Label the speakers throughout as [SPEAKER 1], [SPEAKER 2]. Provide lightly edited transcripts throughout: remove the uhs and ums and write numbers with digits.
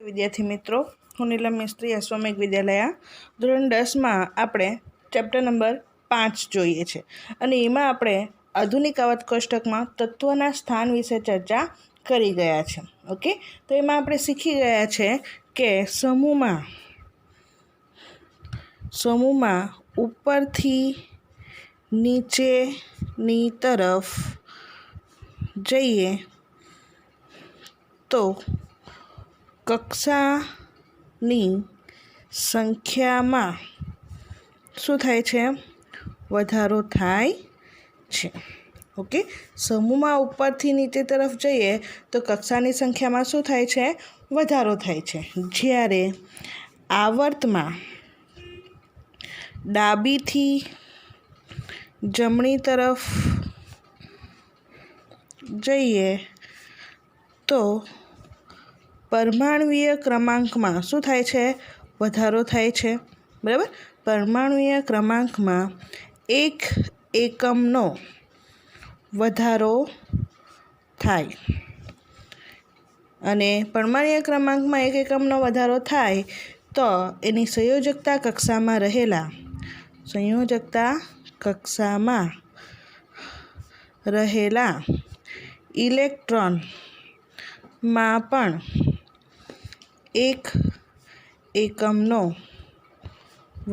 [SPEAKER 1] विद्यार्थी मित्रों, हूँ नीलम मिस्त्री अश्वमेघ विद्यालय धोरण 10 में આપણે ચેપ્ટર નંબર 5 જોઈએ છે અને એમાં આપણે આધુનિક આવર્ત કોષ્ટકમાં તત્વના સ્થાન વિશે ચર્ચા કરી ગયા છે। ઓકે, તો એમાં આપણે શીખી ગયા છે કે સમૂહમાં ઉપરથી નીચેની તરફ જઈએ તો કક્ષાની સંખ્યામાં શું થાય છે? વધારો થાય છે। ઓકે, સમૂહમાં ઉપરથી નીચે તરફ જઈએ તો કક્ષાની સંખ્યામાં શું થાય છે? વધારો થાય છે। જ્યારે આવર્તમાં ડાબીથી જમણી તરફ જઈએ તો પરમાણુય ક્રમાંકમાં શું થાય છે? વધારો થાય છે। બરાબર, પરમાણુય ક્રમાંકમાં એક એકમનો વધારો થાય અને પરમાણુય ક્રમાંકમાં એક એકમનો વધારો થાય તો એની સંયોજકતા કક્ષામાં રહેલા ઇલેક્ટ્રોનમાં પણ એક એકમનો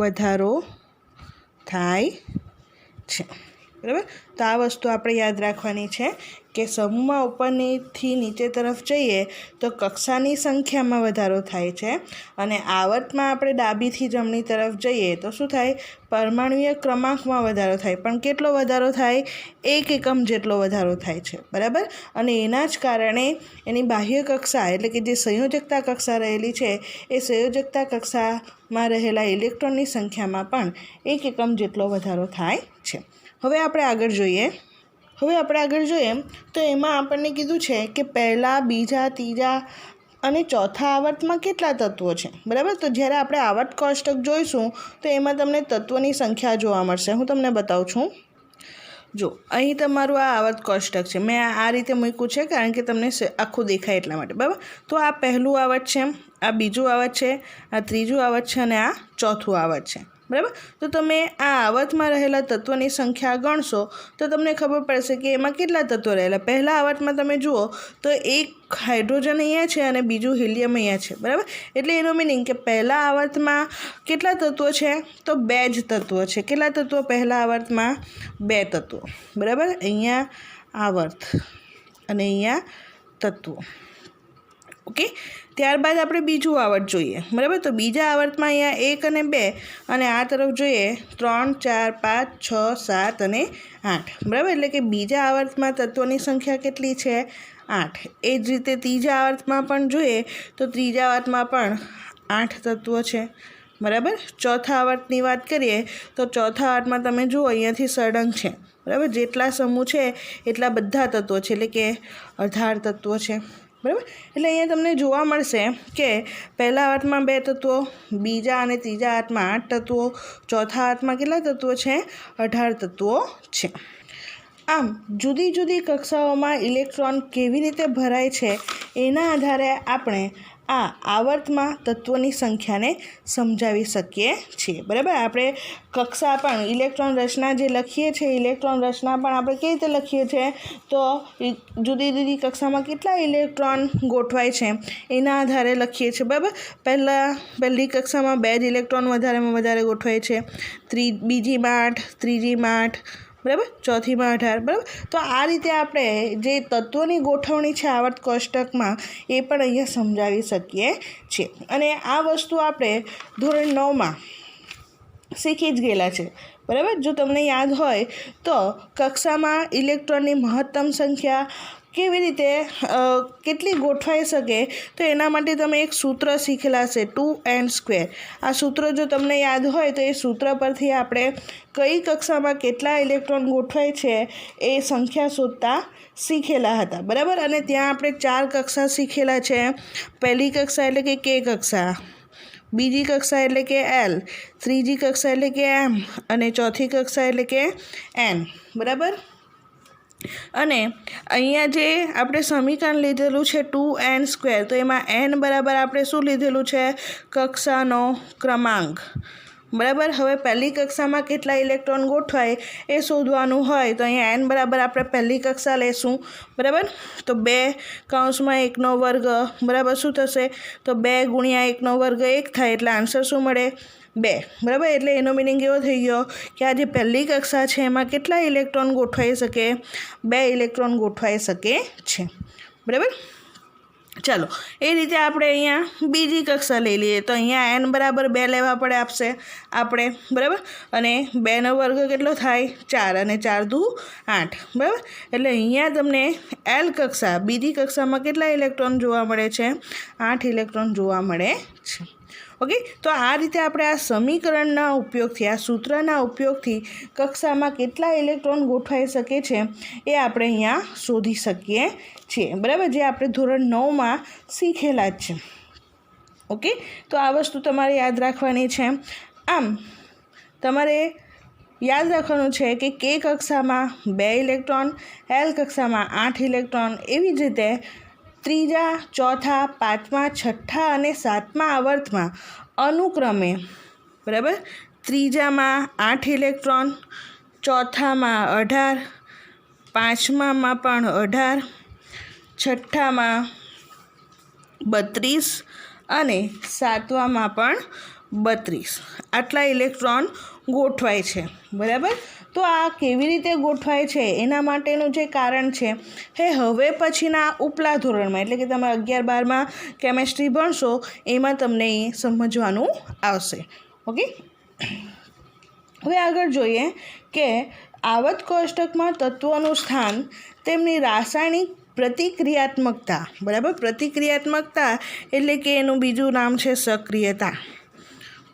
[SPEAKER 1] વધારો થાય છે। બરાબર, તો આ વસ્તુ આપણે યાદ રાખવાની છે કે સમૂહમાં ઉપરથી નીચે તરફ જઈએ તો કક્ષાની સંખ્યામાં વધારો થાય છે અને આવર્તમાં આપણે ડાબીથી જમણી તરફ જઈએ તો શું થાય? પરમાણુય ક્રમાંકમાં વધારો થાય, પણ કેટલો વધારો થાય? એક એકમ જેટલો વધારો થાય છે। બરાબર, અને એના જ કારણે એની બાહ્ય કક્ષા એટલે કે જે સંયોજકતા કક્ષા રહેલી છે એ સંયોજકતા કક્ષામાં રહેલા ઇલેક્ટ્રોનની સંખ્યામાં પણ એક એકમ જેટલો વધારો થાય છે। હવે આપણે આગળ જોઈએ તો એમાં આપણને કીધું છે કે પહેલા, બીજા, ત્રીજા અને ચોથા આવર્તમાં કેટલા તત્વો છે? બરાબર, તો જ્યારે આપણે આવર્ત કોષ્ટક જોઈશું તો એમાં તમને તત્વોની સંખ્યા જોવા મળશે। હું તમને બતાવું છું। જો અહીં તમારું આ આવર્ત કોષ્ટક છે, મેં આ રીતે મૂક્યું છે કારણ કે તમને આખું દેખાય એટલા માટે। બરાબર, તો આ પહેલું આવર્ત છે, આ બીજું આવર્ત છે, આ ત્રીજું આવર્ત છે અને આ ચોથું આવર્ત છે। બરાબર, તો તમે આ આવર્તમાં રહેલા તત્વોની સંખ્યા ગણશો તો તમને ખબર પડશે કે એમાં કેટલા તત્વો રહેલા। પહેલા આવર્તમાં તમે જુઓ તો એક હાઇડ્રોજન અહીંયા છે અને બીજું હિલિયમ અહીંયા છે। બરાબર, એટલે એનો મિનિંગ કે પહેલા આવર્તમાં કેટલા તત્વો છે? તો 2 જ તત્વો છે। કેટલા તત્વો પહેલા આવર્તમાં? 2 તત્વો। બરાબર, અહીંયા આવર્ત અને અહીંયા તત્વો। ઓકે, ત્યારબાદ આપણે બીજું આવર્ત જોઈએ। બરાબર, તો બીજા આવર્તમાં અહીંયા 1 અને 2 અને આ તરફ જોઈએ 3, 4, 5, 6, 7 અને 8। બરાબર, એટલે કે બીજા આવર્તમાં તત્વોની સંખ્યા કેટલી છે? 8। એ જ રીતે ત્રીજા આવર્તમાં પણ જોઈએ તો ત્રીજા આવર્તમાં પણ 8 તત્વો છે। બરાબર, ચોથા આવર્તની વાત કરીએ તો ચોથા આવર્તમાં તમે જુઓ અહીંયાથી સળંગ છે। બરાબર, જેટલા સમૂહ છે એટલા બધા તત્વો છે, એટલે કે 18 તત્વો છે। બરાબર, એટલે અહીંયા તમને જોવા મળશે કે પહેલા આવર્તમાં 2 તત્વો, બીજા અને ત્રીજા આવર્તમાં 8 તત્વો, ચોથા આવર્તમાં કેટલા તત્વો છે? 18 તત્વો છે। આમ જુદી જુદી કક્ષાઓમાં ઇલેક્ટ્રોન કેવી રીતે ભરાય છે એના આધારે આપણે આ આવર્તમાં તત્વોની સંખ્યાને સમજાવી શકીએ છીએ। બરાબર, આપણે કક્ષા પણ ઇલેક્ટ્રોન રચના જે લખીએ છીએ, ઇલેક્ટ્રોન રચના પણ આપણે કેવી રીતે લખીએ છીએ? તો જુદી જુદી કક્ષામાં કેટલા ઇલેક્ટ્રોન ગોઠવાય છે એના આધારે લખીએ છીએ। બરાબર, પહેલી કક્ષામાં 2 જ ઇલેક્ટ્રોન વધારે ગોઠવાય છે, બીજીમાં 8, ત્રીજીમાં 8, બરાબર, ચોથીમાં 18। બરાબર, તો આ રીતે આપણે જે તત્વોની ગોઠવણી છે આવર્ત કોષ્ટકમાં એ પણ અહીંયા સમજાવી શકીએ છીએ અને આ વસ્તુ આપણે ધોરણ 9માં શીખી જ ગયેલા છે। બરાબર, જો તમને યાદ હોય તો કક્ષામાં ઇલેક્ટ્રોનની મહત્તમ સંખ્યા કેવી રીતે કેટલી ગોઠવાઈ શકે તો એના માટે તમે એક સૂત્ર શીખેલા છે 2n²। આ સૂત્ર જો તમને યાદ હોય તો એ સૂત્ર પરથી આપણે કઈ કક્ષામાં કેટલા ઇલેક્ટ્રોન ગોઠવાય છે એ સંખ્યા શોધતા શીખેલા હતા। બરાબર, અને ત્યાં આપણે 4 કક્ષા શીખેલા છે। પહેલી કક્ષા એટલે કે K કક્ષા, બીજી કક્ષા એટલે કે L, ત્રીજી કક્ષા એટલે કે M અને ચોથી કક્ષા એટલે કે N। બરાબર, અને અહીંયા જે આપણે સમીકરણ લીધેલું છે 2n², તો એમાં n બરાબર આપણે શું લીધેલું છે? કક્ષાનો ક્રમાંક, બરાબર. હવે પહેલી કક્ષામાં કેટલા ઇલેક્ટ્રોન ગોઠવાય એ શોધવાનું હોય તો અહીંયા n બરાબર આપણે પહેલી કક્ષા લેશું, બરાબર. તો 2 કૌંસમાં 1નો વર્ગ, બરાબર. શું થશે? તો 2 ગુણ્યા 1નો વર્ગ 1 થાય, એટલે આન્સર શું મળે? 2, બરાબર. એટલે એનો મિનિંગ એવો થઈ ગયો કે આ જે પહેલી કક્ષા છે એમાં કેટલા ઇલેક્ટ્રોન ગોઠવાઈ શકે? 2 ઇલેક્ટ્રોન ગોઠવાઈ શકે છે, બરાબર. ચાલો, એ રીતે આપણે અહીંયા બીજી કક્ષા લઈ લઈએ. તો અહીંયા n બરાબર 2 લેવા પડે આપણે, બરાબર. અને 2નો વર્ગ કેટલો થાય? 4, અને 4 દુ 8, બરાબર. એટલે અહીંયા તમને L કક્ષા, બીજી કક્ષામાં કેટલા ઇલેક્ટ્રોન જોવા મળે છે? 8 ઇલેક્ટ્રોન જોવા મળે છે. ઓકે, તો આ રીતે આપણે આ સમીકરણના ઉપયોગથી, આ સૂત્રના ઉપયોગથી કક્ષામાં કેટલા ઇલેક્ટ્રોન ગોઠવાઈ શકે છે એ આપણે અહીંયા શોધી શકીએ છીએ, બરાબર. જે આપણે ધોરણ 9માં શીખેલા જ છે. ઓકે, તો આ વસ્તુ તમારે યાદ રાખવાની છે. આમ તમારે યાદ રાખવાનું છે કે K કક્ષામાં 2 ઇલેક્ટ્રોન, L કક્ષામાં 8 ઇલેક્ટ્રોન, એવી જ રીતે ત્રીજા, ચોથા, પાંચમા, છઠ્ઠા અને સાતમા આવર્તમાં અનુક્રમે, બરાબર, ત્રીજામાં 8 ઇલેક્ટ્રોન, ચોથામાં 18, પાંચમામાં પણ 18, છઠ્ઠામાં 32 અને સાતવામાં પણ 32 આટલા ઇલેક્ટ્રોન ગોઠવાય છે, બરાબર. તો આ કેવી રીતે ગોઠવાય છે એના માટેનું જે કારણ છે એ હવે પછીના ઉપલા ધોરણમાં, એટલે કે તમે 11-12માં કેમેસ્ટ્રી ભણશો એમાં તમને એ સમજવાનું આવશે. ઓકે, હવે આગળ જોઈએ કે આવર્ત કોષ્ટકમાં તત્વોનું સ્થાન તેમની રાસાયણિક પ્રતિક્રિયાત્મકતા, બરાબર. પ્રતિક્રિયાત્મકતા એટલે કે એનું બીજું નામ છે સક્રિયતા,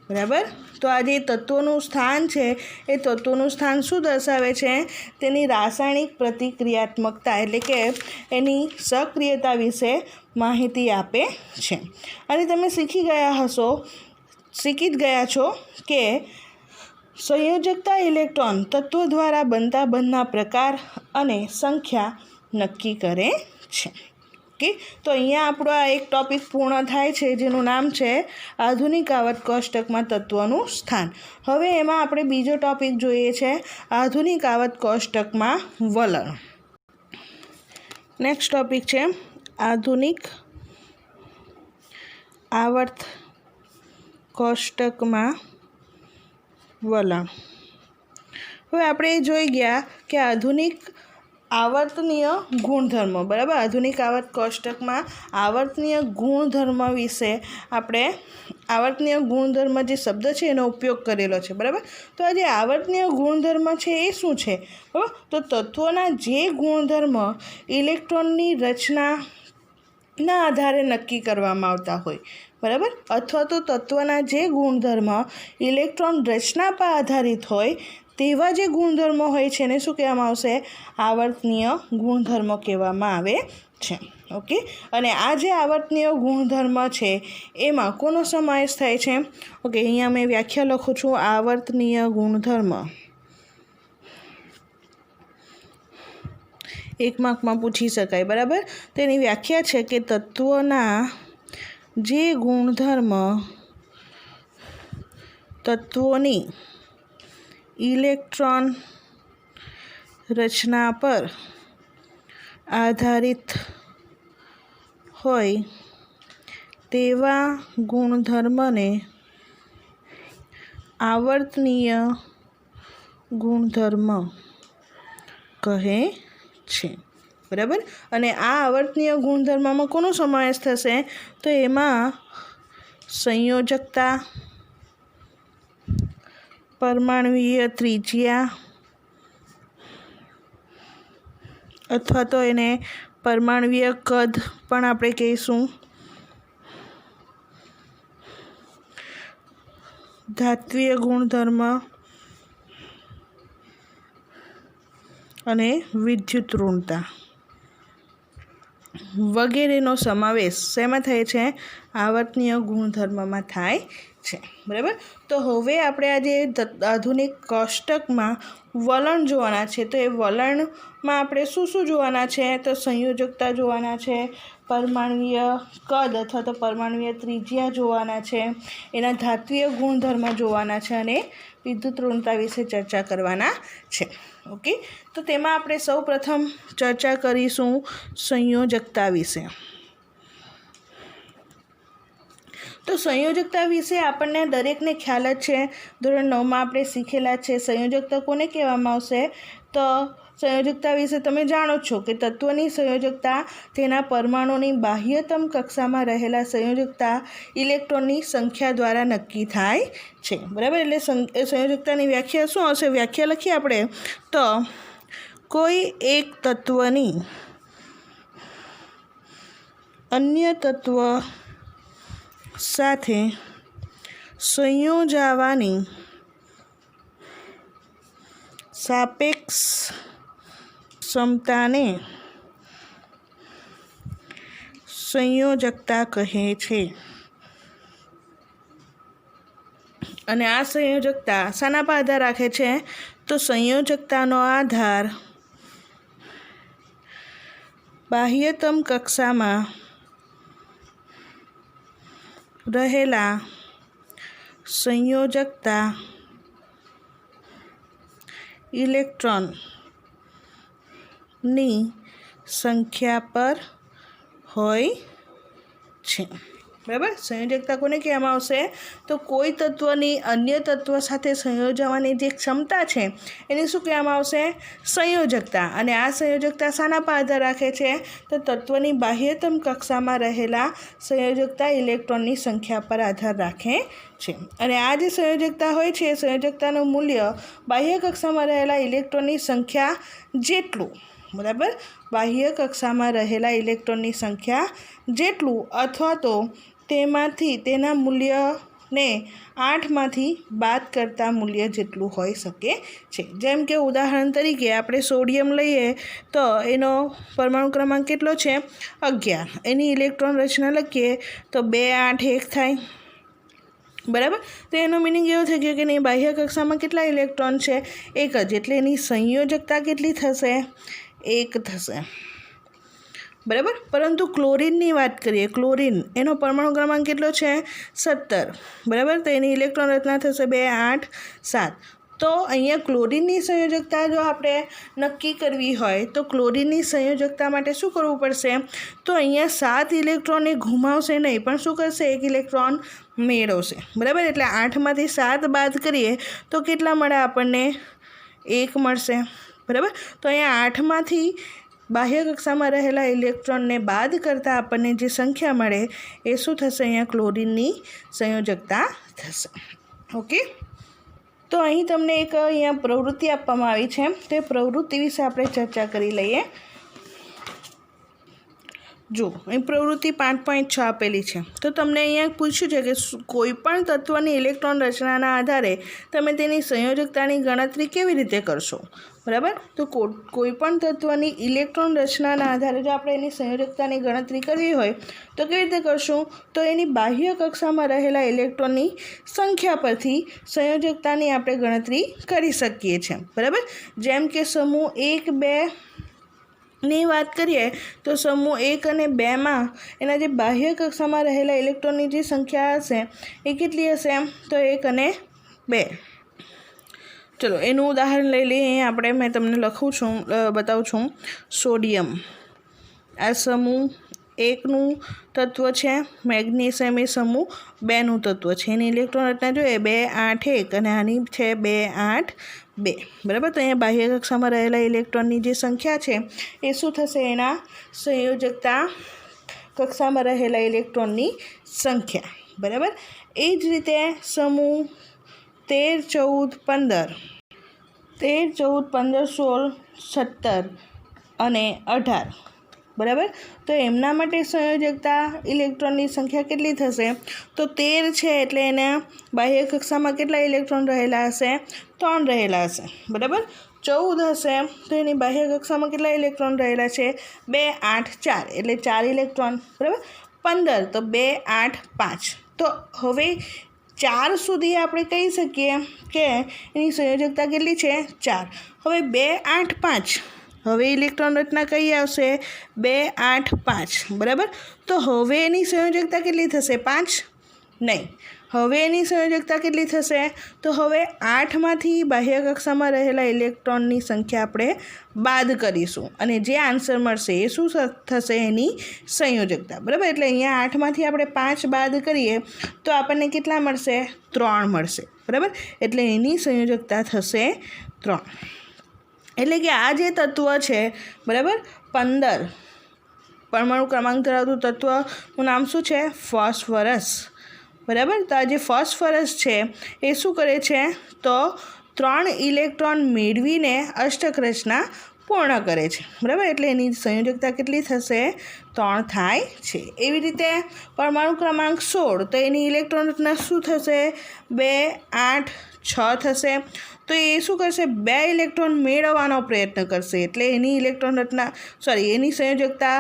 [SPEAKER 1] બરાબર. તો આ જે તત્વોનું સ્થાન છે એ તત્વોનું સ્થાન શું દર્શાવે છે? તેની રાસાયણિક પ્રતિક્રિયાત્મકતા એટલે કે એની સક્રિયતા વિશે માહિતી આપે છે. અને તમે શીખી જ ગયા છો કે સંયોજકતા ઇલેક્ટ્રોન તત્વો દ્વારા બનતા બંધના પ્રકાર અને સંખ્યા નક્કી કરે છે. ઓકે, તો અહીંયા આપણો આ એક ટૉપિક પૂર્ણ થાય છે જેનું નામ છે આધુનિક આવર્ત કોષ્ટકમાં તત્વોનું સ્થાન. હવે એમાં આપણે બીજો ટૉપિક જોઈએ છે આધુનિક આવર્ત કોષ્ટકમાં વલણ. નેક્સ્ટ ટૉપિક છે આધુનિક આવર્ત કોષ્ટકમાં વલણ. હવે આપણે જોઈ ગયા કે આધુનિક આવર્તનીય ગુણધર્મો, બરાબર. આધુનિક આવર્ત કોષ્ટકમાં આવર્તનીય ગુણધર્મ વિશે આપણે આવર્તનીય ગુણધર્મ જે શબ્દ છે એનો ઉપયોગ કરેલો છે, બરાબર. તો આ જે આવર્તનીય ગુણધર્મ છે એ શું છે? બરાબર. તો તત્વોના જે ગુણધર્મ ઇલેક્ટ્રોનની રચનાના આધારે નક્કી કરવામાં આવતા હોય, બરાબર, અથવા તો તત્વના જે ગુણધર્મ ઇલેક્ટ્રોન રચના પર આધારિત હોય તેવા જે ગુણધર્મો હોય છે એને શું કહેવામાં આવશે? આવર્તનીય ગુણધર્મો કહેવામાં આવે છે. ઓકે, અને આ જે આવર્તનીય ગુણધર્મ છે એમાં કોનો સમાવેશ થાય છે? ઓકે, અહીંયા મેં વ્યાખ્યા લખું છું. આવર્તનીય ગુણધર્મ 1 માર્કમાં પૂછી શકાય, બરાબર. તેની વ્યાખ્યા છે કે તત્વોના જે ગુણધર્મ તત્વોની ઇલેક્ટ્રોન રચના પર આધારિત હોય તેવા ગુણધર્મને આવર્તનીય ગુણધર્મ કહે છે, બરાબર. અને આ આવર્તનીય ગુણધર્મમાં કોનો સમાવેશ થશે? તો એમાં સંયોજકતા, પરમાણુવીય ત્રિજ્યા અથવા તો એને પરમાણુવીય કદ પણ આપણે કહીશું, ધાત્વીય ગુણધર્મ અને વિદ્યુત ઋણતા. વગેરેનો સમાવેશ શેમાં થાય છે? આવર્તનીય ગુણધર્મમાં થાય છે, બરાબર. તો હવે આપણે આજે આધુનિક કોષ્ટકમાં વલણ જોવાના છે. તો એ વલણમાં આપણે શું શું જોવાના છે? તો સંયોજકતા જોવાના છે, પરમાણુય કદ અથવા તો પરમાણુય ત્રિજ્યા જોવાના છે, એના ધાત્વીય ગુણધર્મ જોવાના છે અને વિદ્યુત ઋણતા વિશે ચર્ચા કરવાના છે. ઓકે, તો તેમાં આપણે સૌ પ્રથમ ચર્ચા કરીશું સંયોજકતા વિશે. તો સંયોજકતા વિશે આપણને દરેકને ખ્યાલ જ છે, ધોરણ 9માં આપણે શીખેલા છે. સંયોજકતા કોને કહેવામાં આવશે? તો સંયોજકતા વિશે તમે જાણો છો કે તત્વની સંયોજકતા તેના પરમાણુની બાહ્યતમ કક્ષામાં રહેલા સંયોજકતા ઇલેક્ટ્રોનની સંખ્યા દ્વારા નક્કી થાય છે, બરાબર. એટલે સંયોજકતાની વ્યાખ્યા શું હશે? વ્યાખ્યા લખીએ આપણે તો કોઈ એક તત્વની અન્ય તત્વ સાથે સંયોજાવાની સાપેક્ષ ક્ષમતાને સંયોજકતા કહે છે. અને આ સંયોજકતા શાના પર આધાર રાખે છે? તો સંયોજકતાનો આધાર બાહ્યતમ કક્ષામાં રહેલા સંયોજકતા ઇલેક્ટ્રોનની સંખ્યા પર હોય છે, બરાબર. સંયોજકતા કોને કહેવામાં આવશે? તો કોઈ તત્વની અન્ય તત્વ સાથે સંયોજવાની જે ક્ષમતા છે એને શું કહેવામાં આવશે? સંયોજકતા. અને આ સંયોજકતા શાના પર આધાર રાખે છે? તો તત્વની બાહ્યતમ કક્ષામાં રહેલા સંયોજકતા ઇલેક્ટ્રોનની સંખ્યા પર આધાર રાખે છે. અને આ જે સંયોજકતા હોય છે એ સંયોજકતાનું મૂલ્ય બાહ્ય કક્ષામાં રહેલા ઇલેક્ટ્રોનની સંખ્યા જેટલું, બરાબર, બાહ્ય કક્ષામાં રહેલા ઇલેક્ટ્રોનની સંખ્યા જેટલું અથવા તો તેમાંથી તેના મૂલ્યને 8માંથી બાદ કરતા મૂલ્ય જેટલું હોઈ શકે છે. જેમ કે ઉદાહરણ તરીકે આપણે સોડિયમ લઈએ તો એનો પરમાણુ ક્રમાંક કેટલો છે? 11. એની ઇલેક્ટ્રોન રચના લખીએ તો 2 8 1 થાય, બરાબર. તો એનો મિનિંગ એવો થઈ ગયો કે એની બાહ્ય કક્ષામાં કેટલા ઇલેક્ટ્રોન છે? 1 જ. એટલે એની સંયોજકતા કેટલી થશે? 1 થશે, બરાબર. પરંતુ ક્લોરીનની વાત કરીએ, ક્લોરીન એનો પરમાણુ ક્રમાંક કેટલો છે? 17, બરાબર. તો એની ઇલેક્ટ્રોન રચના થશે 2 8 7. તો અહીંયા ક્લોરીનની સંયોજકતા જો આપણે નક્કી કરવી હોય તો ક્લોરીનની સંયોજકતા માટે શું કરવું પડશે? તો અહીંયા 7 ઇલેક્ટ્રોન એ ઘુમાવશે નહીં, પણ શું કરશે? 1 ઇલેક્ટ્રોન મેળવશે, બરાબર. એટલે 8માંથી 7 બાદ કરીએ તો કેટલા મળે આપણને? 1 મળશે, બરાબર. તો અહીંયા 8માંથી બાહ્ય કક્ષામાં રહેલા ઇલેક્ટ્રોનને બાદ કરતાં આપણને જે સંખ્યા મળે એ શું થશે? અહીંયા ક્લોરીનની સંયોજકતા થશે. ઓકે, તો અહીં તમને એક અહીંયા પ્રવૃત્તિ આપવામાં આવી છે. તે પ્રવૃત્તિ વિશે આપણે ચર્ચા કરી લઈએ. જો અહીં પ્રવૃત્તિ 5.6 આપેલી છે. તો તમને અહીંયા પૂછ્યું છે કે કોઈ પણ તત્વની ઇલેક્ટ્રોન રચનાના આધારે તમે તેની સંયોજકતાની ગણતરી કેવી રીતે કરશો, બરાબર. તો કોઈ પણ તત્વની ઇલેક્ટ્રોન રચનાના આધારે જો આપણે એની સંયોજકતાની ગણતરી કરવી હોય તો કેવી રીતે કરશું? તો એની બાહ્ય કક્ષામાં રહેલા ઇલેક્ટ્રોનની સંખ્યા પરથી સંયોજકતાની આપણે ગણતરી કરી શકીએ છીએ, બરાબર. જેમ કે સમૂહ 1 2 ની વાત કરીએ તો સમૂહ 1 અને 2માં એના જે બાહ્ય કક્ષામાં રહેલા ઇલેક્ટ્રોનની જે સંખ્યા હશે એ કેટલી હશે? તો 1 અને 2. ચલો એનું ઉદાહરણ લઈ લઈએ. આપણે મેં તમને બતાવું છું. સોડિયમ આ સમૂહ 1નું તત્વ છે, મેગ્નેશિયમ એ સમૂહ 2નું તત્વ છે. એની ઇલેક્ટ્રોન રચના જોઈએ 2 8 1 અને આની છે 2 8 2, બરાબર. તો અહીંયા બાહ્ય કક્ષામાં રહેલા ઇલેક્ટ્રોનની જે સંખ્યા છે એ શું થશે? એના સંયોજકતા કક્ષામાં રહેલા ઇલેક્ટ્રોનની સંખ્યા, બરાબર. એ જ રીતે સમૂહ 13 14 15 16 17 અને 18, બરાબર. તો એમના માટે સંયોજકતા ઇલેક્ટ્રોનની સંખ્યા કેટલી થશે? તો 13 છે એટલે એના બાહ્ય કક્ષામાં કેટલા ઇલેક્ટ્રોન રહેલા હશે? 3 રહેલા હશે, બરાબર. 14 હશે તો એની બાહ્ય કક્ષામાં કેટલા ઇલેક્ટ્રોન રહેલા છે? 2, 8, 4 એટલે 4 ઇલેક્ટ્રોન, બરાબર. 15 તો 2, 8, 5. તો હવે 4 સુધી આપણે કહી શકીએ કે એની સંયોજકતા કેટલી છે? 4. હવે 2, 8, 5 હવે ઇલેક્ટ્રોન રચના કઈ આવશે? 2, 8, 5, બરાબર. તો હવે એની સંયોજકતા કેટલી થશે? 5? નહીં. હવે એની સંયોજકતા કેટલી થશે? તો હવે 8માંથી બાહ્ય કક્ષામાં રહેલા ઇલેક્ટ્રોનની સંખ્યા આપણે બાદ કરીશું અને જે આન્સર મળશે એ શું થશે? એની સંયોજકતા, બરાબર. એટલે અહીંયા 8માંથી આપણે 5 બાદ કરીએ તો આપણને કેટલા મળશે? 3 મળશે, બરાબર. એટલે એની સંયોજકતા થશે 3. એટલે કે આ જે તત્વ છે, બરાબર, 15 પરમાણુ ક્રમાંક ધરાવતું તત્વનું નામ શું છે? ફોસ્ફરસ, બરાબર. તો આ જે ફોસ્ફરસ છે એ શું કરે છે? તો 3 ઇલેક્ટ્રોન મેળવીને અષ્ટક રચના પૂર્ણ કરે છે, બરાબર. એટલે એની સંયોજકતા કેટલી થશે? 3 થાય છે. એવી રીતે પરમાણુ ક્રમાંક 16 તો એની ઇલેક્ટ્રોન રચના શું થશે? 2, 8, 6 થશે. તો એ શું કરશે? 2 ઇલેક્ટ્રોન મેળવવાનો પ્રયત્ન કરશે. એટલે એની ઇલેક્ટ્રોન રચના એની સંયોજકતા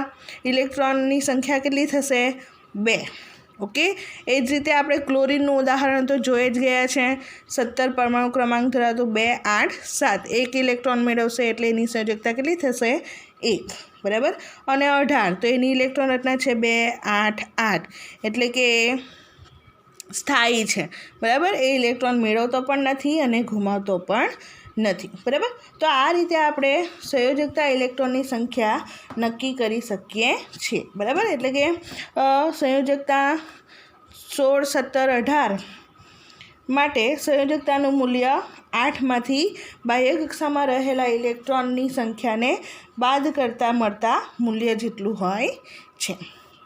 [SPEAKER 1] ઇલેક્ટ્રોનની સંખ્યા કેટલી થશે? 2. ઓકે. એ જ રીતે આપણે ક્લોરીનનું ઉદાહરણ તો જોઈ જ ગયા છે. 17 પરમાણુ ક્રમાંક ધરાવતું 2, 8, 7 1 ઇલેક્ટ્રોન મેળવશે એટલે એની સંયોજકતા કેટલી થશે? 1, બરાબર. અને 18 તો એની ઇલેક્ટ્રોન રચના છે 2, 8, 8 એટલે કે સ્થાયી છે, બરાબર. એ ઇલેક્ટ્રોન મેળવતો પણ નથી અને ગુમાવતો પણ નથી, બરાબર. તો આ રીતે આપણે સંયોજકતા ઇલેક્ટ્રોનની સંખ્યા નક્કી કરી શકીએ છીએ, બરાબર. એટલે કે સંયોજકતા 16, 17, 18 માટે સંયોજકતાનું મૂલ્ય 8માંથી બાહ્ય કક્ષામાં રહેલા ઇલેક્ટ્રોનની સંખ્યાને બાદ કરતાં મળતા મૂલ્ય જેટલું હોય છે,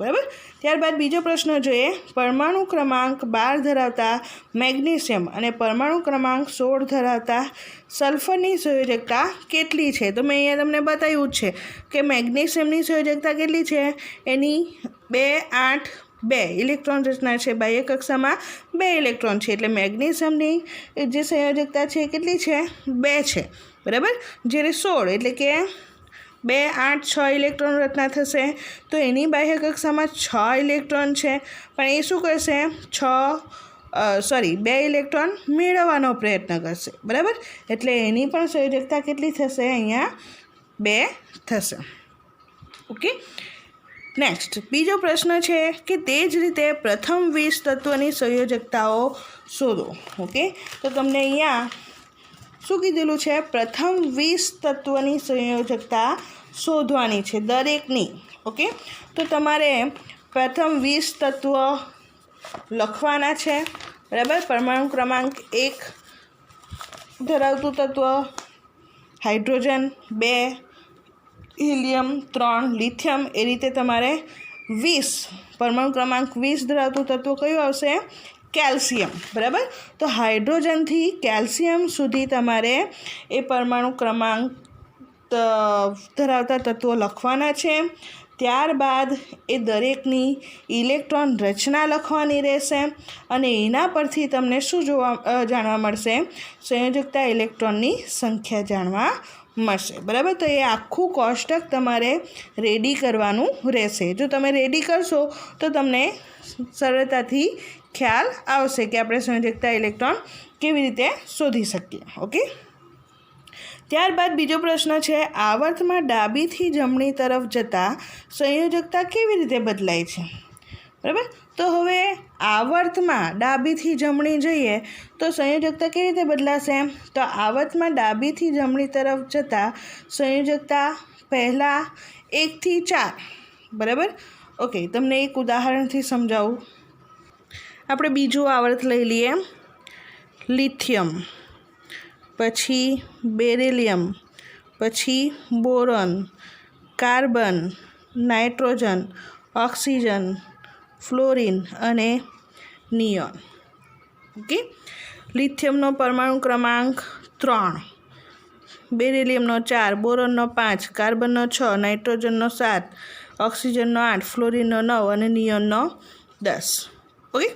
[SPEAKER 1] બરાબર. ત્યારબાદ બીજો પ્રશ્ન જોઈએ. પરમાણુ ક્રમાંક 12 ધરાવતા મેગ્નેશિયમ અને પરમાણુ ક્રમાંક 16 ધરાવતા સલ્ફરની સંયોજકતા કેટલી છે? તો મેં અહીંયા તમને બતાવ્યું જ છે કે મેગ્નેશિયમની સંયોજકતા કેટલી છે? એની 2, 8, 2 ઇલેક્ટ્રોન રચના છે. બાહ્ય કક્ષામાં 2 ઇલેક્ટ્રોન છે એટલે મેગ્નેશિયમની જે સંયોજકતા છે કેટલી છે? 2 છે, બરાબર. જ્યારે 16 એટલે કે 2, 8, 6 ઇલેક્ટ્રોન રચના થશે તો એની બાહ્ય કક્ષામાં 6 ઇલેક્ટ્રોન છે પણ એ શું કરશે? 2 ઇલેક્ટ્રોન મેળવવાનો પ્રયત્ન કરશે, બરાબર. એટલે એની પણ સંયોજકતા કેટલી થશે? અહીંયા 2 થશે. ઓકે. નેક્સ્ટ બીજો પ્રશ્ન છે કે તે જ રીતે પ્રથમ 20 તત્વની સંયોજકતાઓ શોધો. ઓકે. તો તમને અહીંયા શું કીધેલું છે? પ્રથમ 20 તત્વની સંયોજકતા શોધવાની છે દરેકની. ઓકે. તો તમારે પ્રથમ 20 તત્વ લખવાના છે, બરાબર. પરમાણુ ક્રમાંક 1 ધરાવતું તત્વ હાઇડ્રોજન, 2 હિલિયમ, 3 લિથિયમ. એ રીતે તમારે 20 પરમાણુ ક્રમાંક 20 ધરાવતું તત્વ કયું આવશે? કેલ્શિયમ, બરાબર. તો હાઇડ્રોજનથી કેલ્શિયમ સુધી તમારે એ પરમાણુ ક્રમાંક ધરાવતા તત્વો લખવાના છે. ત્યારબાદ એ દરેકની ઇલેક્ટ્રોન રચના લખવાની રહેશે અને એના પરથી તમને શું જાણવા મળશે? સંયોજકતા ઇલેક્ટ્રોનની સંખ્યા જાણવા મળશે, બરાબર. તો એ આખું કોષ્ટક તમારે રેડી કરવાનું રહેશે. જો તમે રેડી કરશો તો તમને સરળતાથી ખ્યાલ આવશે કે આપણે સંયોજકતા ઇલેક્ટ્રોન કેવી રીતે શોધી શકીએ. ઓકે. ત્યારબાદ બીજો પ્રશ્ન છે આવર્તમાં ડાબીથી જમણી તરફ જતાં સંયોજકતા કેવી રીતે બદલાય છે? બરાબર. તો હવે આવર્તમાં ડાબીથી જમણી જઈએ તો સંયોજકતા કેવી રીતે બદલાશે? તો આવર્તમાં ડાબીથી જમણી તરફ જતાં સંયોજકતા પહેલાં 1 થી 4, બરાબર. ઓકે. તમને એક ઉદાહરણથી સમજાવું. આપણે બીજું આવર્ત લઈ લઈએ. લિથિયમ, પછી બેરિલિયમ, પછી boron, carbon, nitrogen, oxygen, fluorine અને નિયોન. ઓકે. લિથિયમનો પરમાણુ ક્રમાંક 3, બેરિલિયમનો 4, બોરોનનો 5, કાર્બનનો 6, નાઇટ્રોજનનો 7, ઓક્સિજનનો 8, ફ્લોરિનનો 9 અને નિયોનનો 10. ઓકે.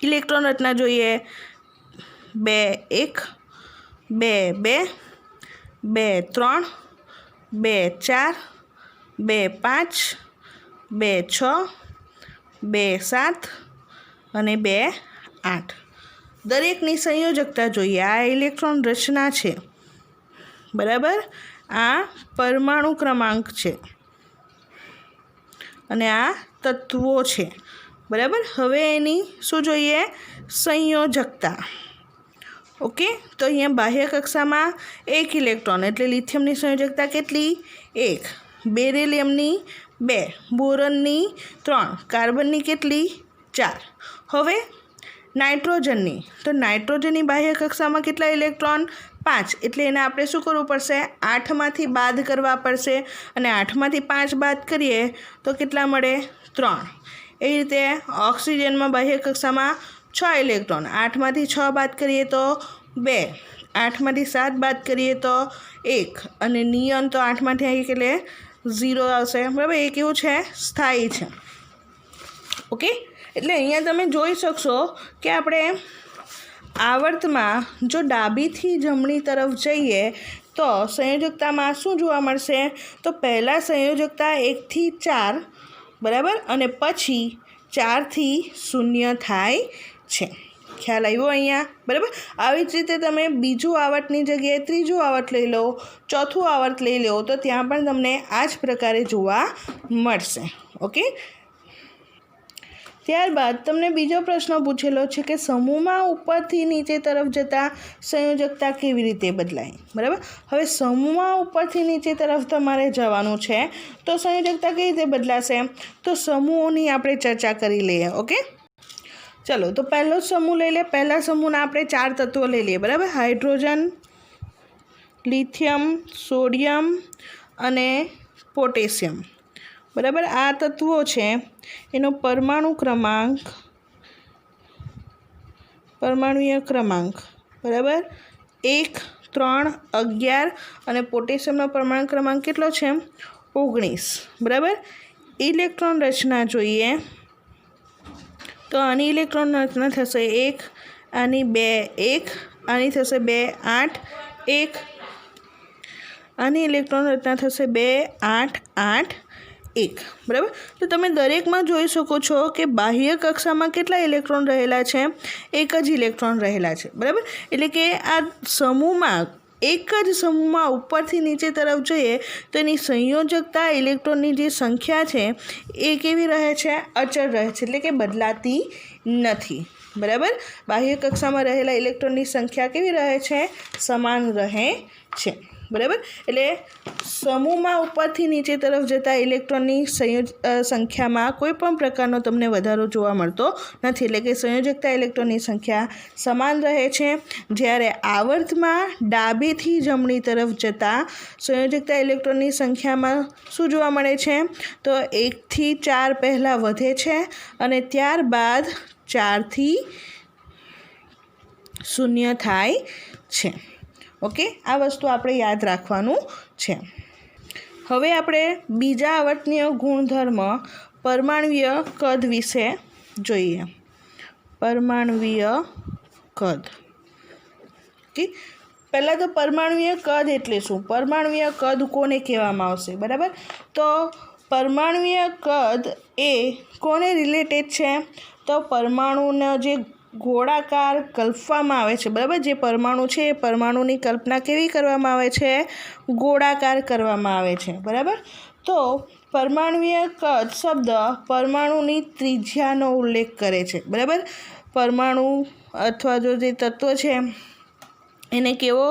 [SPEAKER 1] ઇલેક્ટ્રોન રચના જોઈએ. 2, 1, 2, 2, 2 3 2 4 2 5 2 6 2 7 અને 2 8 દરેકની સંયોજકતા જોઈએ। આ ઇલેક્ટ્રોન રચના છે, બરાબર। આ પરમાણુ ક્રમાંક છે અને આ તત્વો છે, બરાબર। હવે એની શું જોઈએ? સંયોજકતા। ઓકે, તો અહીંયા બાહ્ય કક્ષામાં 1 ઇલેક્ટ્રોન એટલે લિથિયમની સંયોજકતા કેટલી? 1। બેરિલિયમની 2, બોરોનની 3, કાર્બનની કેટલી? 4। હવે નાઇટ્રોજનની, તો નાઇટ્રોજનની બાહ્ય કક્ષામાં કેટલા ઇલેક્ટ્રોન? 5, એટલે એને આપણે શું કરવું પડશે? 8માંથી બાદ કરવા પડશે, અને 8માંથી 5 બાદ કરીએ તો કેટલા મળે? 3। એ રીતે ઓક્સિજનમાં બાહ્ય કક્ષામાં 6 ઇલેક્ટ્રોન, 8માંથી 6 બાદ કરીએ તો 2, 8માંથી 7 બાદ કરીએ તો 1, અને નિયોન તો 8માંથી આવી એટલે 0 આવશે, બરાબર। એ કેવું છે? સ્થાયી છે। ઓકે, એટલે અહીંયા તમે જોઈ શકશો કે આપણે આવર્તમાં જો ડાબીથી જમણી તરફ જઈએ તો સંયોજકતામાં શું જોવા મળશે? તો પહેલાં સંયોજકતા 1 થી 4, બરાબર, અને પછી 4 થી 0 થાય છે। ખ્યાલ આવ્યો અહીંયા, બરાબર। આવી જ રીતે તમે બીજું આવર્તની જગ્યાએ ત્રીજું આવર્ત લઈ લો, ચોથું આવર્ત લઈ લો, તો ત્યાં પણ તમને આ જ પ્રકારે જોવા મળશે। ઓકે, ત્યારબાદ તમને બીજો પ્રશ્ન પૂછેલો છે કે સમૂહમાં ઉપરથી નીચે તરફ જતાં સંયોજકતા કેવી રીતે બદલાય, બરાબર। હવે સમૂહમાં ઉપરથી નીચે તરફ તમારે જવાનું છે તો સંયોજકતા કેવી રીતે બદલાશે? તો સમૂહોની આપણે ચર્ચા કરી લઈએ। ઓકે, ચલો, તો પહેલો સમૂહ લઈ લે। પહેલા સમૂહના આપણે 4 તત્વો લઈ લઈએ, બરાબર। હાઇડ્રોજન, લિથિયમ, સોડિયમ અને પોટેશિયમ, બરાબર। આ તત્વો છે, એનો પરમાણુય ક્રમાંક, બરાબર, 1, 3, 11, અને પોટેશિયમનો પરમાણુ ક્રમાંક કેટલો છે? 19, બરાબર। ઇલેક્ટ્રોન રચના જોઈએ તો આની ઇલેક્ટ્રોન રચના થશે 1, આની 2 1, આની થશે 2 8 1, આની ઇલેક્ટ્રોન રચના થશે 2 8 8 1, બરાબર। તો તમે દરેકમાં જોઈ શકો છો કે બાહ્ય કક્ષામાં કેટલા ઇલેક્ટ્રોન રહેલા છે? 1 જ ઇલેક્ટ્રોન રહેલા છે, બરાબર। એટલે કે આ સમૂહમાં, એક જ સમૂહમાં ઉપરથી નીચે તરફ જઈએ તો એની સંયોજકતા, ઇલેક્ટ્રોનની જે સંખ્યા છે એ કેવી રહે છે? અચળ રહે છે, એટલે કે બદલાતી નથી, બરાબર। બાહ્ય કક્ષામાં રહેલા ઇલેક્ટ્રોનની સંખ્યા કેવી રહે છે? સમાન રહે છે, બરાબર। એટલે સમૂહમાં ઉપરથી નીચે તરફ જતા ઇલેક્ટ્રોનની સંખ્યામાં કોઈ પણ પ્રકારનો તમને વધારો જોવા મળતો નથી, એટલે કે સંયોજકતા ઇલેક્ટ્રોનની સંખ્યા સમાન રહે છે। જ્યારે આવર્તમાં ડાબેથી જમણી તરફ જતા સંયોજકતા ઇલેક્ટ્રોનની સંખ્યામાં શું જોવા મળે છે? તો 1 થી 4 પહેલાં વધે છે અને ત્યારબાદ 4 થી 0 થાય છે। ઓકે, આ વસ્તુ આપણે યાદ રાખવાનું છે। હવે આપણે બીજા આવર્તનીય ગુણધર્મ પરમાણુય કદ વિશે જોઈએ। પરમાણુય કદ, ઓકે, પહેલાં તો પરમાણુય કદ એટલે શું? પરમાણુય કદ કોને કહેવામાં આવશે, બરાબર? તો પરમાણુય કદ એ કોને રિલેટેડ છે? તો પરમાણુનો જે ગોળાકાર કલ્પવામાં આવે છે, બરાબર, જે પરમાણુ છે એ પરમાણુની કલ્પના કેવી કરવામાં આવે છે? ગોળાકાર કરવામાં આવે છે, બરાબર। તો પરમાણુય કદ શબ્દ પરમાણુની ત્રિજ્યાનો ઉલ્લેખ કરે છે, બરાબર। પરમાણુ અથવા જો જે તત્વ છે એને કેવો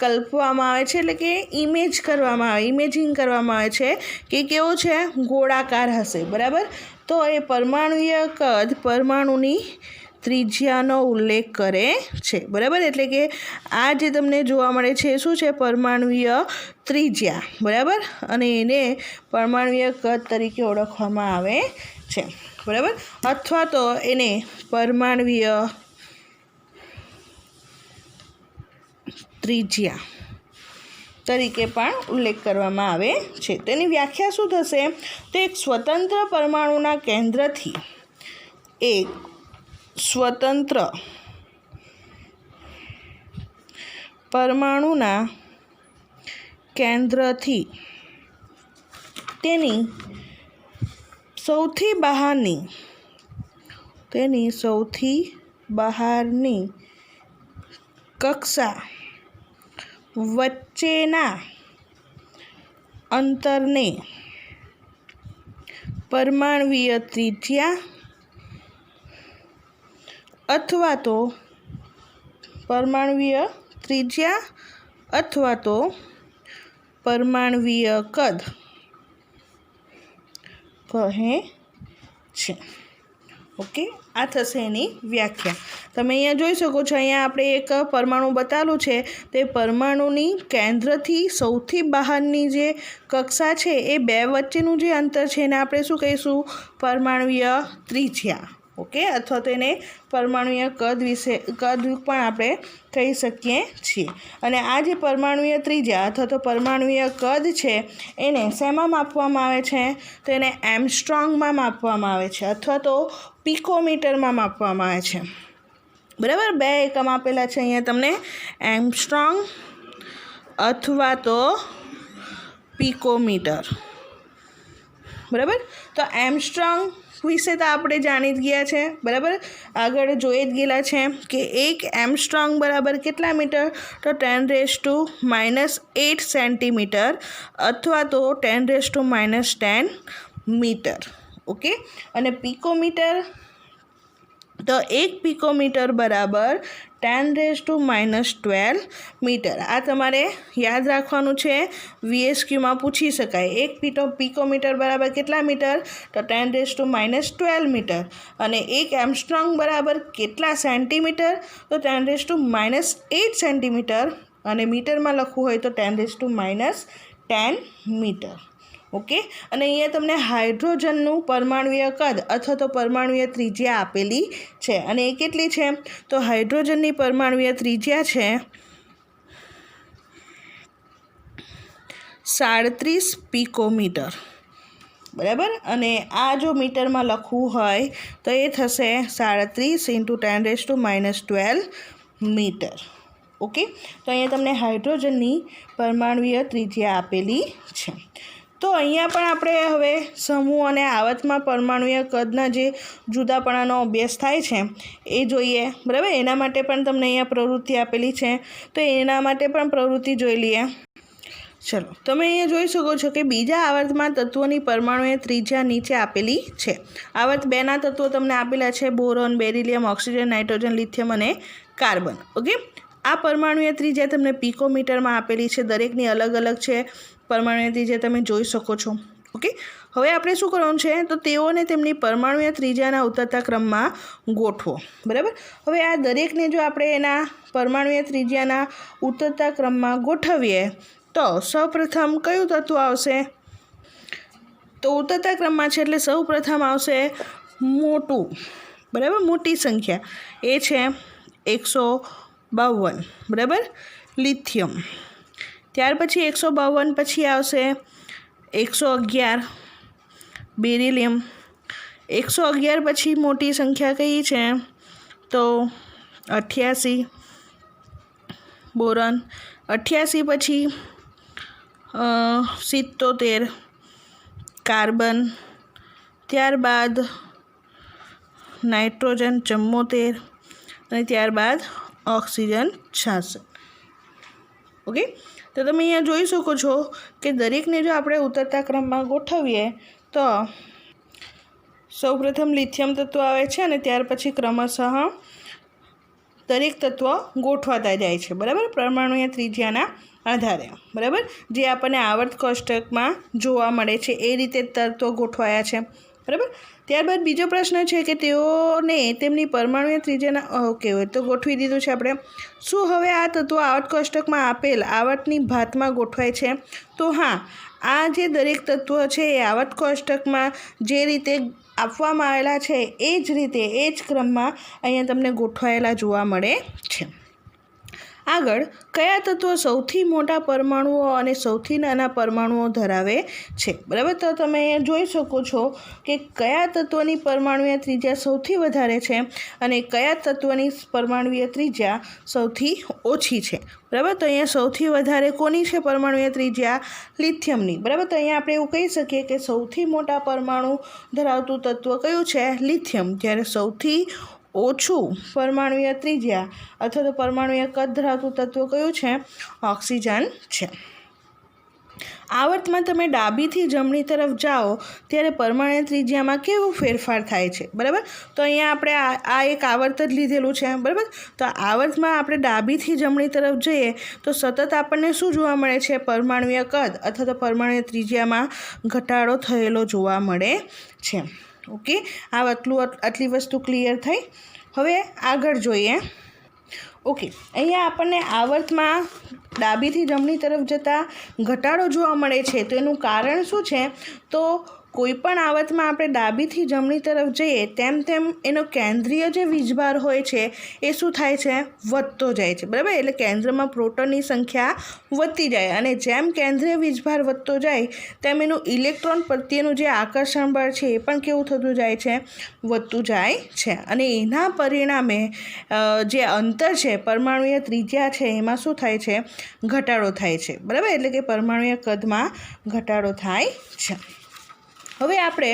[SPEAKER 1] કલ્પવામાં આવે છે, એટલે કે ઇમેજિંગ કરવામાં આવે છે કે કેવો છે? ગોળાકાર હશે, બરાબર। તો એ પરમાણુય કદ પરમાણુની ત્રિજ્યાનો ઉલ્લેખ કરે છે, બરાબર। એટલે કે આ જે તમને જોવા મળે છે એ શું છે? પરમાણુય ત્રિજ્યા, બરાબર, અને એને પરમાણુય કદ તરીકે ઓળખવામાં આવે છે, બરાબર, અથવા તો એને પરમાણુય ત્રિજ્યા તરીકે પણ ઉલ્લેખ કરવામાં આવે છે। તેની વ્યાખ્યા શું થશે? તો એક સ્વતંત્ર પરમાણુના કેન્દ્રથી એક સ્વતંત્ર પરમાણુના કેન્દ્રથી તેની સૌથી બહારની કક્ષા વચ્ચેના અંતરને પરમાણ્વીય ત્રિજ્યા અથવા તો પરમાણ્વીય કદ કહે છે. ઓકે, આ થશે એની વ્યાખ્યા. તમે અહીંયા જોઈ શકો છો, અહીંયા આપણે એક પરમાણુ બતાવેલું છે. તે પરમાણુની કેન્દ્રથી સૌથી બહારની જે કક્ષા છે એ બે વચ્ચેનું જે અંતર છે એને આપણે શું કહીશું? પરમાણ્વીય ત્રિજ્યા. ઓકે, અથવા તો એને પરમાણ્વીય કદ પણ આપણે કહી શકીએ છીએ. અને આ જે પરમાણ્વીય ત્રિજ્યા અથવા તો પરમાણ્વીય કદ છે એને શેમાં માપવામાં આવે છે? તો એને એમસ્ટ્રોંગમાં માપવામાં આવે છે અથવા તો પિકોમીટરમાં માપવામાં આવે છે. બરાબર, બે એકમ આપેલા છે અહીંયા તમને, એમસ્ટ્રોંગ અથવા તો પિકોમીટર. બરાબર, તો એમસ્ટ્રોંગ વિશે તો આપણે જાણી જ ગયા છે. બરાબર, આગળ જોઈ જ ગયેલા છે કે એક એમસ્ટ્રોંગ બરાબર કેટલા મીટર? તો 10⁻⁸ સેન્ટીમીટર અથવા તો 10⁻⁻10 મીટર. ઓકે, અને પિકોમીટર તો એક પિકોમીટર બરાબર 10⁻12 મીટર. આ તમારે યાદ રાખવાનું છે, VSQમાં પૂછી શકાય. એક પિકોમીટર બરાબર કેટલા મીટર? તો 10⁻12 મીટર. અને એક એમસ્ટ્રોંગ બરાબર કેટલા સેન્ટીમીટર? તો 10⁻8 સેન્ટીમીટર. અને મીટરમાં લખવું હોય તો 10⁻10 મીટર. ઓકે, અને અહીંયા તમને હાઇડ્રોજનનું પરમાણ્વીય કદ અથવા તો પરમાણ્વીય ત્રિજ્યા આપેલી છે. અને એ કેટલી છે? તો હાઇડ્રોજનની પરમાણ્વીય ત્રિજ્યા છે 37 પિકોમીટર. બરાબર, અને આ જો મીટરમાં લખવું હોય તો એ થશે 37 × 10⁻12 મીટર. ઓકે, તો અહીંયા તમને હાઇડ્રોજનની પરમાણ્વીય ત્રિજ્યા આપેલી છે. તો અહીંયા પણ આપણે હવે સમૂહ અને આવર્તમાં પરમાણ્વીય કદના જે જુદાપણાનો અભ્યાસ થાય છે એ જોઈએ. બરાબર, એના માટે પણ તમને અહીંયા પ્રવૃત્તિ આપેલી છે, તો એના માટે પણ પ્રવૃત્તિ જોઈ લઈએ. ચલો, તમે અહીંયા જોઈ શકો છો કે બીજા આવર્તમાં તત્વોની પરમાણુય ત્રિજ્યા નીચે આપેલી છે. આવર્ત 2ના તત્વો તમને આપેલા છે, boron, beryllium, oxygen, nitrogen, lithium અને કાર્બન. ઓકે, આ પરમાણુય ત્રિજ્યા તમને પિકોમીટરમાં આપેલી છે. દરેકની અલગ અલગ છે પરમાણુય ત્રિજ્યા, તમે જોઈ શકો છો. ઓકે, હવે આપણે શું કરવાનું છે? તો તેઓને તેમની પરમાણુય ત્રિજ્યાના ઉતરતા ક્રમમાં ગોઠવો. બરાબર, હવે આ દરેકને જો આપણે એના પરમાણુય ત્રિજ્યાના ઉતરતા ક્રમમાં ગોઠવીએ તો સૌપ્રથમ કયું તત્વ આવશે? તો ઉતરતા ક્રમમાં છે એટલે સૌપ્રથમ આવશે મોટું. બરાબર, મોટી સંખ્યા એ છે 152. બરાબર, લિથિયમ. ત્યાર પછી 152 પછી આવશે 111 બેરિલિયમ. 111 પછી મોટી સંખ્યા કઈ છે? તો 88 બોરોન. 88 પછી 77 કાર્બન. ત્યારબાદ નાઇટ્રોજન 74 અને ત્યારબાદ ઓક્સિજન 66. ઓકે, તો તમે અહીંયા જોઈ શકો છો કે દરેકને જો આપણે ઉતરતા ક્રમમાં ગોઠવીએ તો સૌપ્રથમ લિથિયમ તત્વ આવે છે અને ત્યાર પછી ક્રમશઃ દરેક તત્વ ગોઠવાતા જાય છે. બરાબર, પરમાણુય ત્રિજ્યાના આધારે. બરાબર, જે આપણને આવર્ત કોષ્ટકમાં જોવા મળે છે એ રીતે તત્વો ગોઠવાયા છે. બરાબર, ત્યારબાદ બીજો પ્રશ્ન છે કે તેઓને તેમની પરમાણુય ત્રિજ્યાના ઓકે હોય તો ગોઠવી દીધું છે આપણે. શું હવે આ તત્વો આવર્ત કોષ્ટકમાં આપેલ આવર્તની ભાતમાં ગોઠવાય છે? તો હા, આ જે દરેક તત્વો છે એ આવર્ત કોષ્ટકમાં જે રીતે આપવામાં આવેલા છે એ જ રીતે એ જ ક્રમમાં અહીંયા તમને ગોઠવાયેલા જોવા મળે છે. આગળ કયા તત્વો સૌથી મોટા પરમાણુઓ અને સૌથી નાના પરમાણુઓ ધરાવે છે? બરાબર, તો તમે અહીંયા જોઈ શકો છો કે કયા તત્વની પરમાણુય ત્રિજ્યા સૌથી વધારે છે અને કયા તત્વની પરમાણુય ત્રિજ્યા સૌથી ઓછી છે. બરાબર, તો અહીંયા સૌથી વધારે કોની છે પરમાણુય ત્રિજ્યા? લિથિયમની. બરાબર, તો અહીંયા આપણે એવું કહી શકીએ કે સૌથી મોટા પરમાણુ ધરાવતું તત્વ કયું છે? લિથિયમ. જ્યારે સૌથી ઓછું પરમાણુય ત્રિજ્યા અથવા તો પરમાણુય કદ ધરાવતું તત્વ કયું છે? ઓક્સિજન છે. આવર્તમાં તમે ડાબીથી જમણી તરફ જાઓ ત્યારે પરમાણુય ત્રિજ્યામાં કેવો ફેરફાર થાય છે? બરાબર, તો અહીંયા આપણે આ એક આવર્ત જ લીધેલું છે. બરાબર, તો આવર્તમાં આપણે ડાબીથી જમણી તરફ જઈએ તો સતત આપણને શું જોવા મળે છે? પરમાણુય કદ અથવા તો પરમાણુય ત્રિજ્યામાં ઘટાડો થયેલો જોવા મળે છે. ઓકે, આટલી વસ્તુ ક્લિયર થઈ. હવે આગળ જોઈએ. ઓકે, અહીંયા આપણને આવર્તમાં ડાબીથી જમણી તરફ જતાં ઘટાડો જોવા મળે છે. તો એનું કારણ શું છે? તો કોઈ પણ આવર્તમાં આપણે ડાબીથી જમણી તરફ જઈએ તેમ તેમ એનો કેન્દ્રીય જે વીજભાર હોય છે એ શું થાય છે? વધતો જાય છે. બરાબર, એટલે કેન્દ્રમાં પ્રોટોનની સંખ્યા વધતી જાય અને જેમ કેન્દ્રીય વીજભાર વધતો જાય તેમ એનું ઇલેક્ટ્રોન પ્રત્યેનું જે આકર્ષણ બળ છે એ પણ કેવું થતું જાય છે? વધતું જાય છે. અને એના પરિણામે જે અંતર છે પરમાણુય ત્રિજ્યા છે એમાં શું થાય છે? ઘટાડો થાય છે. બરાબર, એટલે કે પરમાણુય કદમાં ઘટાડો થાય છે. હવે આપણે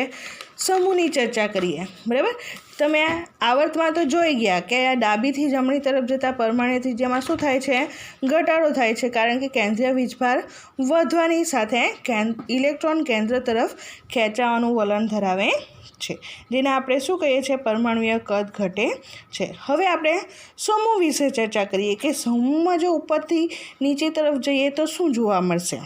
[SPEAKER 1] સમૂહની ચર્ચા કરીએ. બરાબર, તમે આવર્તમાં તો જોઈ ગયા કે આ ડાબીથી જમણી તરફ જતાં પરમાણુય ત્રિજ્યામાં શું થાય છે? ઘટાડો થાય છે, કારણ કે કેન્દ્રીય વીજભાર વધવાની સાથે ઇલેક્ટ્રોન કેન્દ્ર તરફ ખેંચાવાનું વલણ ધરાવે છે, જેને આપણે શું કહીએ છીએ? પરમાણુય કદ ઘટે છે. હવે આપણે સમૂહ વિશે ચર્ચા કરીએ કે સમૂહમાં જો ઉપરથી નીચે તરફ જઈએ તો શું જોવા મળશે?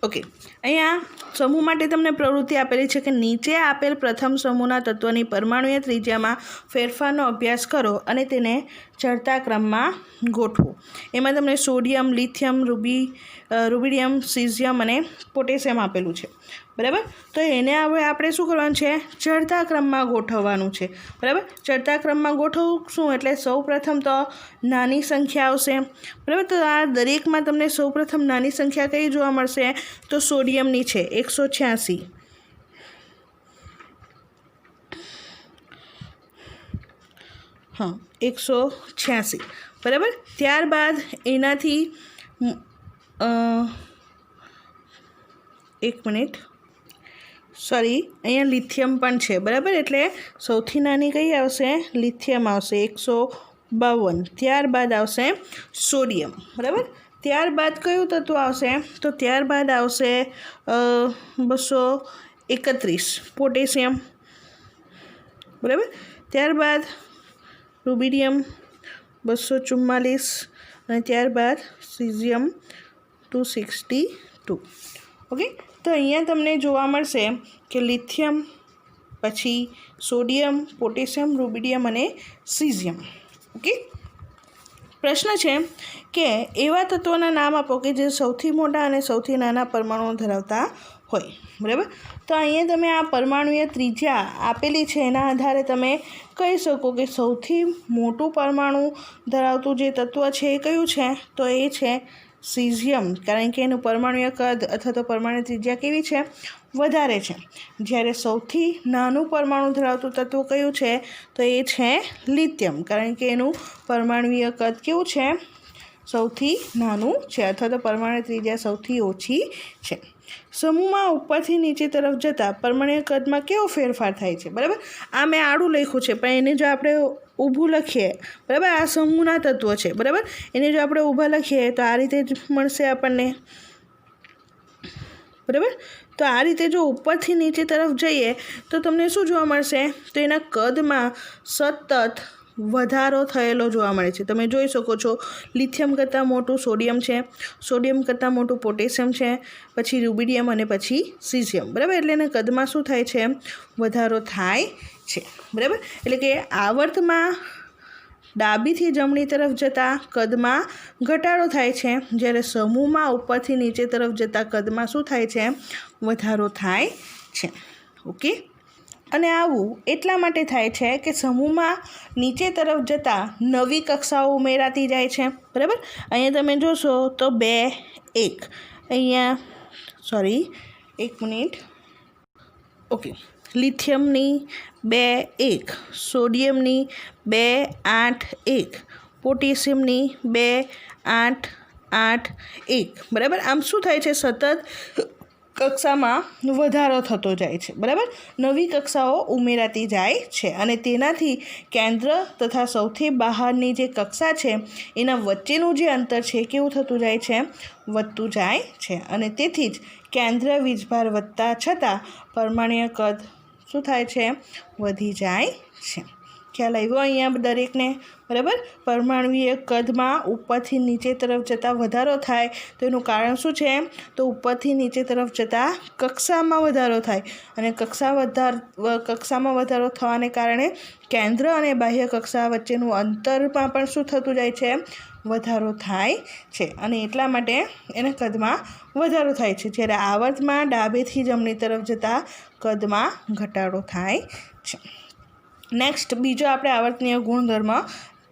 [SPEAKER 1] ઓકે, અહીંયા સમૂહ માટે તમને પ્રવૃત્તિ આપેલી છે કે નીચે આપેલ પ્રથમ સમૂહના તત્વની પરમાણુય ત્રિજ્યામાં ફેરફારનો અભ્યાસ કરો અને તેને ચડતા ક્રમમાં ગોઠવો. એમાં તમને સોડિયમ, લિથિયમ, રૂબિડિયમ, સીઝિયમ અને પોટેશિયમ આપેલું છે. બરાબર, તો એને હવે આપણે શું કરવાનું છે? ચડતા ક્રમમાં ગોઠવવાનું છે. બરાબર, ચડતા ક્રમમાં ગોઠવશું એટલે સૌપ્રથમ તો નાની સંખ્યા આવશે. બરાબર, તો આ દરેકમાં તમને સૌપ્રથમ નાની સંખ્યા કઈ જોવા મળશે? તો સોડિયમની છે 186. હા, 186. બરાબર, ત્યારબાદ એનાથી એક મિનિટ, સોરી, અહીંયા લિથિયમ પણ છે. બરાબર, એટલે સૌથી નાની કઈ આવશે? લિથિયમ આવશે 152. ત્યારબાદ આવશે સોડિયમ. બરાબર, ત્યારબાદ કયું તત્વ આવશે? તો ત્યારબાદ આવશે 231 પોટેશિયમ. બરાબર, ત્યારબાદ રૂબિડિયમ 244 અને ત્યારબાદ સીઝિયમ 262. ઓકે, તો અહીંયા તમને જોવા મળશે કે લિથિયમ, પછી સોડિયમ, પોટેશિયમ, રૂબિડિયમ અને સીઝિયમ. ઓકે, પ્રશ્ન છે કે એવા તત્વોના નામ આપો કે જે સૌથી મોટા અને સૌથી નાના પરમાણુઓ ધરાવતા હોય. બરાબર, તો અહીંયા તમે આ પરમાણુય ત્રિજ્યા આપેલી છે એના આધારે તમે કહી શકો કે સૌથી મોટું પરમાણુ ધરાવતું જે તત્વ છે એ કયું છે? તો એ છે સીઝિયમ, કારણ કે એનું પરમાણુય કદ અથવા તો પરમાણુ ત્રિજ્યા કેવી છે? વધારે છે. જ્યારે સૌથી નાનું પરમાણુ ધરાવતું તત્વ કયું છે? તો એ છે લિથિયમ, કારણ કે એનું પરમાણુય કદ કેવું છે? સૌથી નાનું છે અથવા તો પરમાણુ ત્રિજ્યા સૌથી ઓછી છે. સમૂહમાં ઉપરથી નીચે તરફ જતાં પરમાણુય કદમાં કેવો ફેરફાર થાય છે? બરાબર, આ મેં આડું લખ્યું છે પણ એને જો આપણે ઊભું લખીએ, બરાબર, આ સમૂહના તત્વો છે. બરાબર, એને જો આપણે ઊભા લખીએ તો આ રીતે જ મળશે આપણને. બરાબર, તો આ રીતે જો ઉપરથી નીચે તરફ જઈએ તો તમને શું જોવા મળશે? તો એના કદમાં સતત વધારો થયેલો જોવા મળે છે. તમે જોઈ શકો છો લિથિયમ કરતાં મોટું સોડિયમ છે, સોડિયમ કરતાં મોટું પોટેશિયમ છે, પછી રૂબિડિયમ અને પછી સીઝિયમ. બરાબર, એટલે એના કદમાં શું થાય છે? વધારો થાય છે. બરાબર, એટલે કે આવર્તમાં ડાબીથી જમણી તરફ જતાં કદમાં ઘટાડો થાય છે, જ્યારે સમૂહમાં ઉપરથી નીચે તરફ જતાં કદમાં શું થાય છે? વધારો થાય છે. ઓકે, અને આવું એટલા માટે થાય છે કે સમૂહમાં નીચે તરફ જતાં નવી કક્ષાઓ ઉમેરાતી જાય છે, બરાબર. અહીંયા તમે જોશો તો 2 1, અહીંયા એક મિનિટ, ઓકે, લિથિયમની 2 1, સોડિયમની 2 8 1, પોટેશિયમની 2 8 8 1, બરાબર. આમ શું થાય છે, સતત કક્ષામાં વધારો થતો જાય છે, બરાબર. નવી કક્ષાઓ ઉમેરાતી જાય છે અને તેનાથી કેન્દ્ર તથા સૌથી બહારની જે કક્ષા છે એના વચ્ચેનું જે અંતર છે કેવું થતું જાય છે, વધતું જાય છે. અને તેથી જ કેન્દ્ર વીજભાર વધતા છતાં પરમાણ્વીય કદ શું થાય છે, વધી જાય છે. ખ્યાલ આવ્યો અહીંયા દરેકને, બરાબર. પરમાણ્વીય કદમાં ઉપરથી નીચે તરફ જતાં વધારો થાય તો એનું કારણ શું છે, તો ઉપરથી નીચે તરફ જતાં કક્ષામાં વધારો થાય અને કક્ષામાં વધારો થવાને કારણે કેન્દ્ર અને બાહ્ય કક્ષા વચ્ચેનું અંતરમાં પણ શું થતું જાય છે, વધારો થાય છે અને એટલા માટે એના કદમાં વધારો થાય છે. જ્યારે આવર્તમાં ડાબેથી જમણી તરફ જતાં કદમાં ઘટાડો થાય છે. નેક્સ્ટ બીજો આપણે આવર્તનીય ગુણધર્મ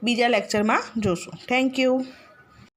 [SPEAKER 1] બીજા લેક્ચરમાં જોશું. Thank you.